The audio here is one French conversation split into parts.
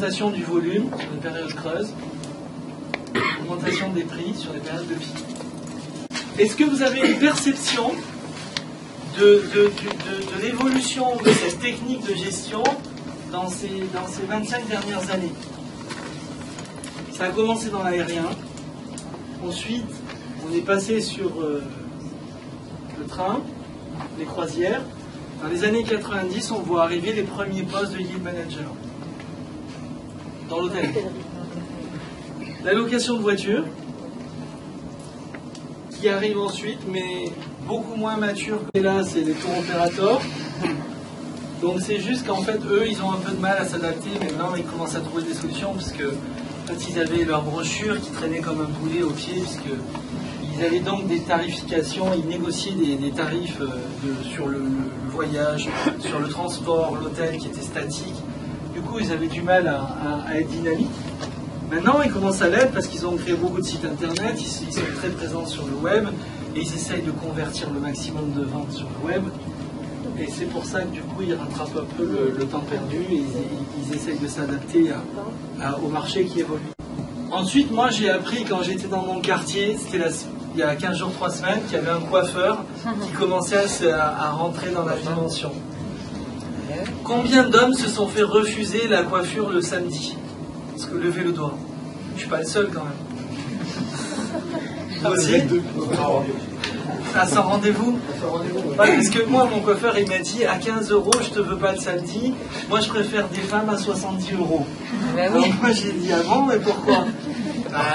augmentation du volume sur les périodes creuses, augmentation des prix sur les périodes de pic. Est-ce que vous avez une perception de l'évolution de cette technique de gestion dans ces 25 dernières années? Ça a commencé dans l'aérien, ensuite on est passé sur le train, les croisières. Dans les années 90, on voit arriver les premiers postes de yield manager dans l'hôtel. La location de voitures, qui arrive ensuite, mais beaucoup moins mature que là, c'est les tour opérateurs. Donc c'est juste qu'en fait, eux, ils ont un peu de mal à s'adapter, mais maintenant, ils commencent à trouver des solutions, parce que en fait, ils avaient leur brochure qui traînait comme un poulet au pied, puisque ils avaient donc des tarifications, ils négociaient des tarifs sur le voyage, sur le transport, l'hôtel qui était statique. Du coup, ils avaient du mal à être dynamiques. Maintenant, ils commencent à l'être parce qu'ils ont créé beaucoup de sites internet, ils sont très présents sur le web et ils essayent de convertir le maximum de ventes sur le web. Et c'est pour ça que du coup, ils rattrapent un peu le temps perdu et ils essayent de s'adapter au marché qui évolue. Ensuite, moi, j'ai appris quand j'étais dans mon quartier, c'était il y a 15 jours, 3 semaines, qu'il y avait un coiffeur qui commençait à rentrer dans la dimension. Combien d'hommes se sont fait refuser la coiffure le samedi? Parce que levez le doigt. Je suis pas le seul quand même. Toi aussi? Ah, sans rendez-vous? Parce que moi, mon coiffeur, il m'a dit à 15 €, je te veux pas le samedi. Moi, je préfère des femmes à 70 €. Donc moi, j'ai dit, ah bon, mais pourquoi?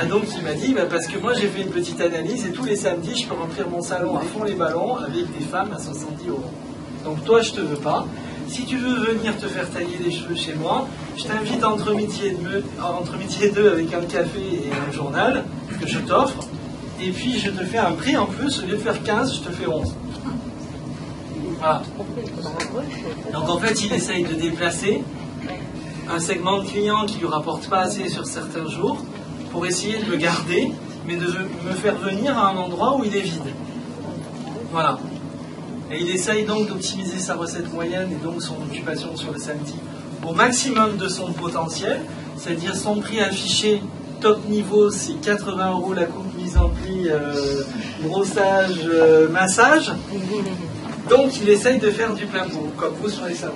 Donc il m'a dit, parce que moi, j'ai fait une petite analyse et tous les samedis, je peux remplir mon salon à fond les ballons avec des femmes à 70 €. Donc toi, je te veux pas. Si tu veux venir te faire tailler les cheveux chez moi, je t'invite entre midi et deux avec un café et un journal que je t'offre. Et puis je te fais un prix en plus, au lieu de faire 15, je te fais 11. Voilà. Donc en fait, il essaye de déplacer un segment de clients qui ne lui rapporte pas assez sur certains jours pour essayer de le garder, mais de me faire venir à un endroit où il est vide. Voilà. Et il essaye donc d'optimiser sa recette moyenne et donc son occupation sur le samedi au maximum de son potentiel, c'est-à-dire son prix affiché top niveau, c'est 80 € la coupe, mise en pli, brossage, massage. Donc il essaye de faire du plein pot, comme vous sur les salons.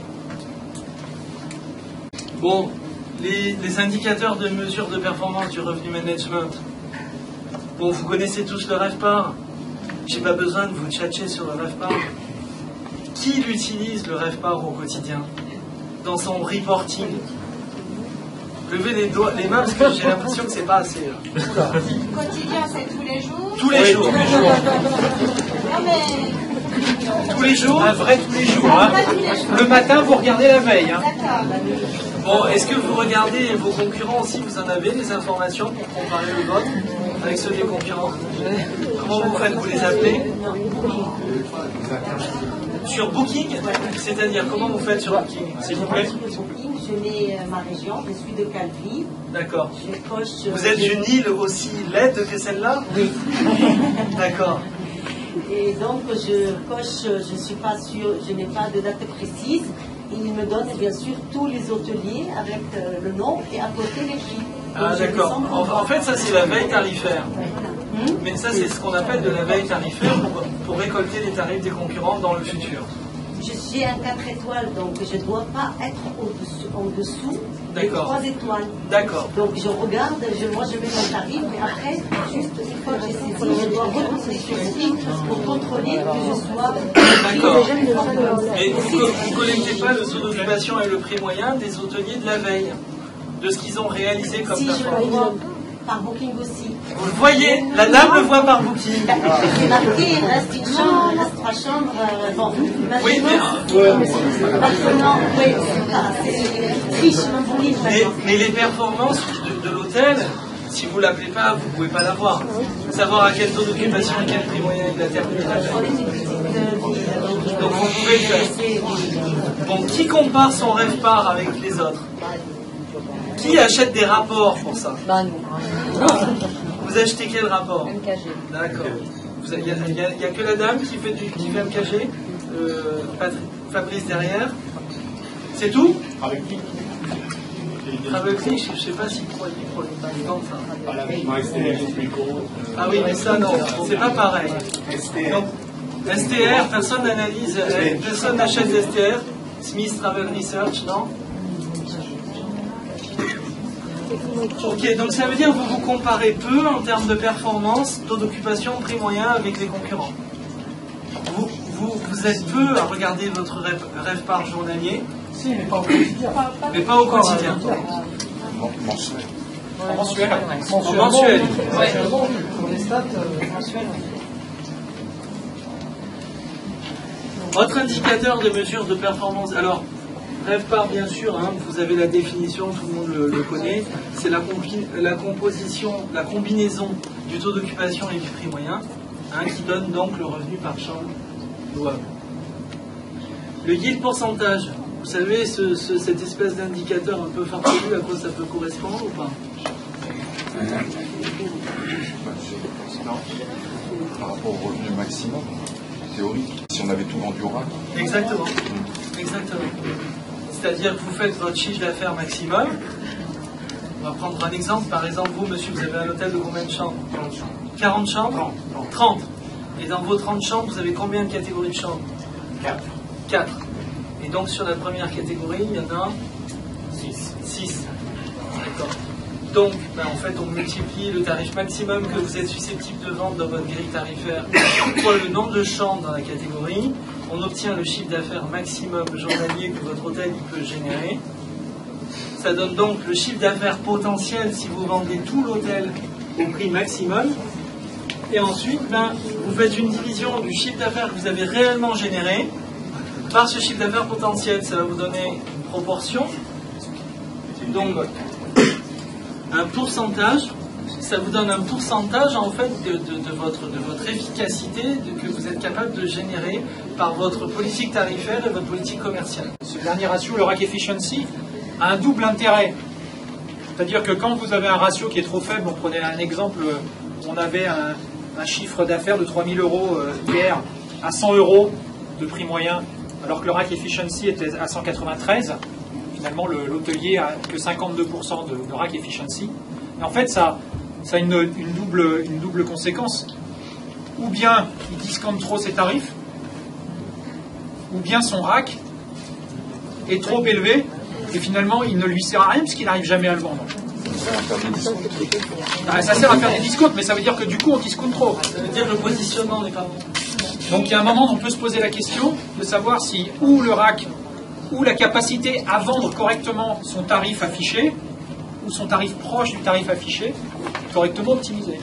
Bon, les indicateurs de mesure de performance du revenu management. Bon, vous connaissez tous le RevPAR. J'ai pas besoin de vous tchatcher sur le RevPAR. Qui l'utilise le RevPAR au quotidien dans son reporting? Levez les mains parce que j'ai l'impression que c'est pas assez. Quotidien, c'est tous les jours? Tous les jours. Non mais... Tous les jours? Un vrai tous les jours. Hein. Le matin, vous regardez la veille. Hein. D'accord. Bon, est-ce que vous regardez vos concurrents aussi? Vous en avez des informations pour comparer le vôtre avec ceux des concurrents? Comment vous faites? Vous les appelez? Sur Booking? C'est-à-dire, comment vous faites sur Booking, s'il vous plaît? Je mets ma région, je suis de Calvi. D'accord. Je coche... Vous êtes d'une île aussi laide que celle-là? Oui. D'accord. Et donc je coche, je suis pas sûre, je n'ai pas de date précise. Et il me donne bien sûr tous les hôteliers avec le nom et à côté les prix. Ah d'accord. En fait, ça c'est la veille tarifaire. Mais ça c'est ce qu'on appelle de la veille tarifaire pour récolter les tarifs des concurrents dans le futur. Je suis un 4 étoiles, donc je ne dois pas être en dessous des 3 étoiles. D'accord. Donc je regarde, moi je mets mon tarif, mais après, juste une fois que j'ai saisi, je dois retourner sur le site pour contrôler que je sois... D'accord. Mais vous ne collectez pas le taux d'occupation et le prix moyen des hôteliers de la veille, de ce qu'ils ont réalisé comme si performance? Je le vois par Booking aussi. Vous le voyez? La dame le voit par Booking. C'est marqué, il reste une chambre, il reste 3 chambres. Bon, oui, maintenant, oui, c'est triche, mon livre. Mais les performances de l'hôtel, si vous ne l'appelez pas, vous ne pouvez pas l'avoir. Savoir à quel taux d'occupation et quel prix moyen il a terminé la veille. Donc vous pouvez le faire. Bon, qui compare son RevPAR avec les autres? Qui achète des rapports pour ça? Vous achetez quel rapport? MKG. D'accord. Il n'y a que la dame qui fait MKG, Fabrice derrière. C'est tout? Travelfish, je ne sais pas s'ils produisent pas le temps, ça. STR, Ah oui, mais ça, non, c'est pas pareil. Donc, STR, personne n'analyse, personne n'achète STR. Smith Travel Research, non? Ok, donc ça veut dire que vous vous comparez peu en termes de performance, taux d'occupation, prix moyen avec les concurrents. Vous êtes peu à regarder votre rêve par journalier. Si, mais pas au quotidien. Mais pas au quotidien. mensuel. En mensuel. En mensuel. Pour les stats, mensuel. Autre indicateur de mesure de performance. Alors, RevPAR, bien sûr, hein, vous avez la définition, tout le monde le connaît. C'est la combinaison du taux d'occupation et du prix moyen, hein, qui donne donc le revenu par chambre louable. Le yield pourcentage, vous savez, cette espèce d'indicateur un peu farfelu, à quoi ça peut correspondre ou pas? Par rapport au revenu maximum, théorique, si on avait tout vendu au RAC. Exactement. Exactement. C'est-à-dire que vous faites votre chiffre d'affaires maximum. On va prendre un exemple. Par exemple, vous, monsieur, vous avez un hôtel de combien de chambres? 40 chambres 30. Et dans vos 30 chambres, vous avez combien de catégories de chambres? 4. Et donc, sur la première catégorie, il y en a 6. D'accord. Donc, en fait, on multiplie le tarif maximum que vous êtes susceptible de vendre dans votre grille tarifaire fois le nombre de chambres dans la catégorie. On obtient le chiffre d'affaires maximum journalier que votre hôtel peut générer. Ça donne donc le chiffre d'affaires potentiel si vous vendez tout l'hôtel au prix maximum. Et ensuite, vous faites une division du chiffre d'affaires que vous avez réellement généré par ce chiffre d'affaires potentiel. Ça va vous donner une proportion. Donc, un pourcentage, ça vous donne un pourcentage en fait de votre efficacité que vous êtes capable de générer par votre politique tarifaire et votre politique commerciale. Ce dernier ratio, le RAC Efficiency, a un double intérêt. C'est-à-dire que quand vous avez un ratio qui est trop faible, on prenait un exemple, on avait un chiffre d'affaires de 3 000 euros hier à 100 euros de prix moyen, alors que le RAC Efficiency était à 193. Finalement, l'hôtelier a que 52% de RAC Efficiency. Et en fait, ça a une double conséquence. Ou bien il discompte trop ses tarifs, ou bien son RAC est trop élevé, et finalement, il ne lui sert à rien, parce qu'il n'arrive jamais à le vendre. Ça sert à faire des discounts, mais ça veut dire que du coup, on discount trop. Ça veut dire que le positionnement n'est pas bon. Donc il y a un moment où on peut se poser la question de savoir si ou le RAC ou la capacité à vendre correctement son tarif affiché ou son tarif proche du tarif affiché est correctement optimisé.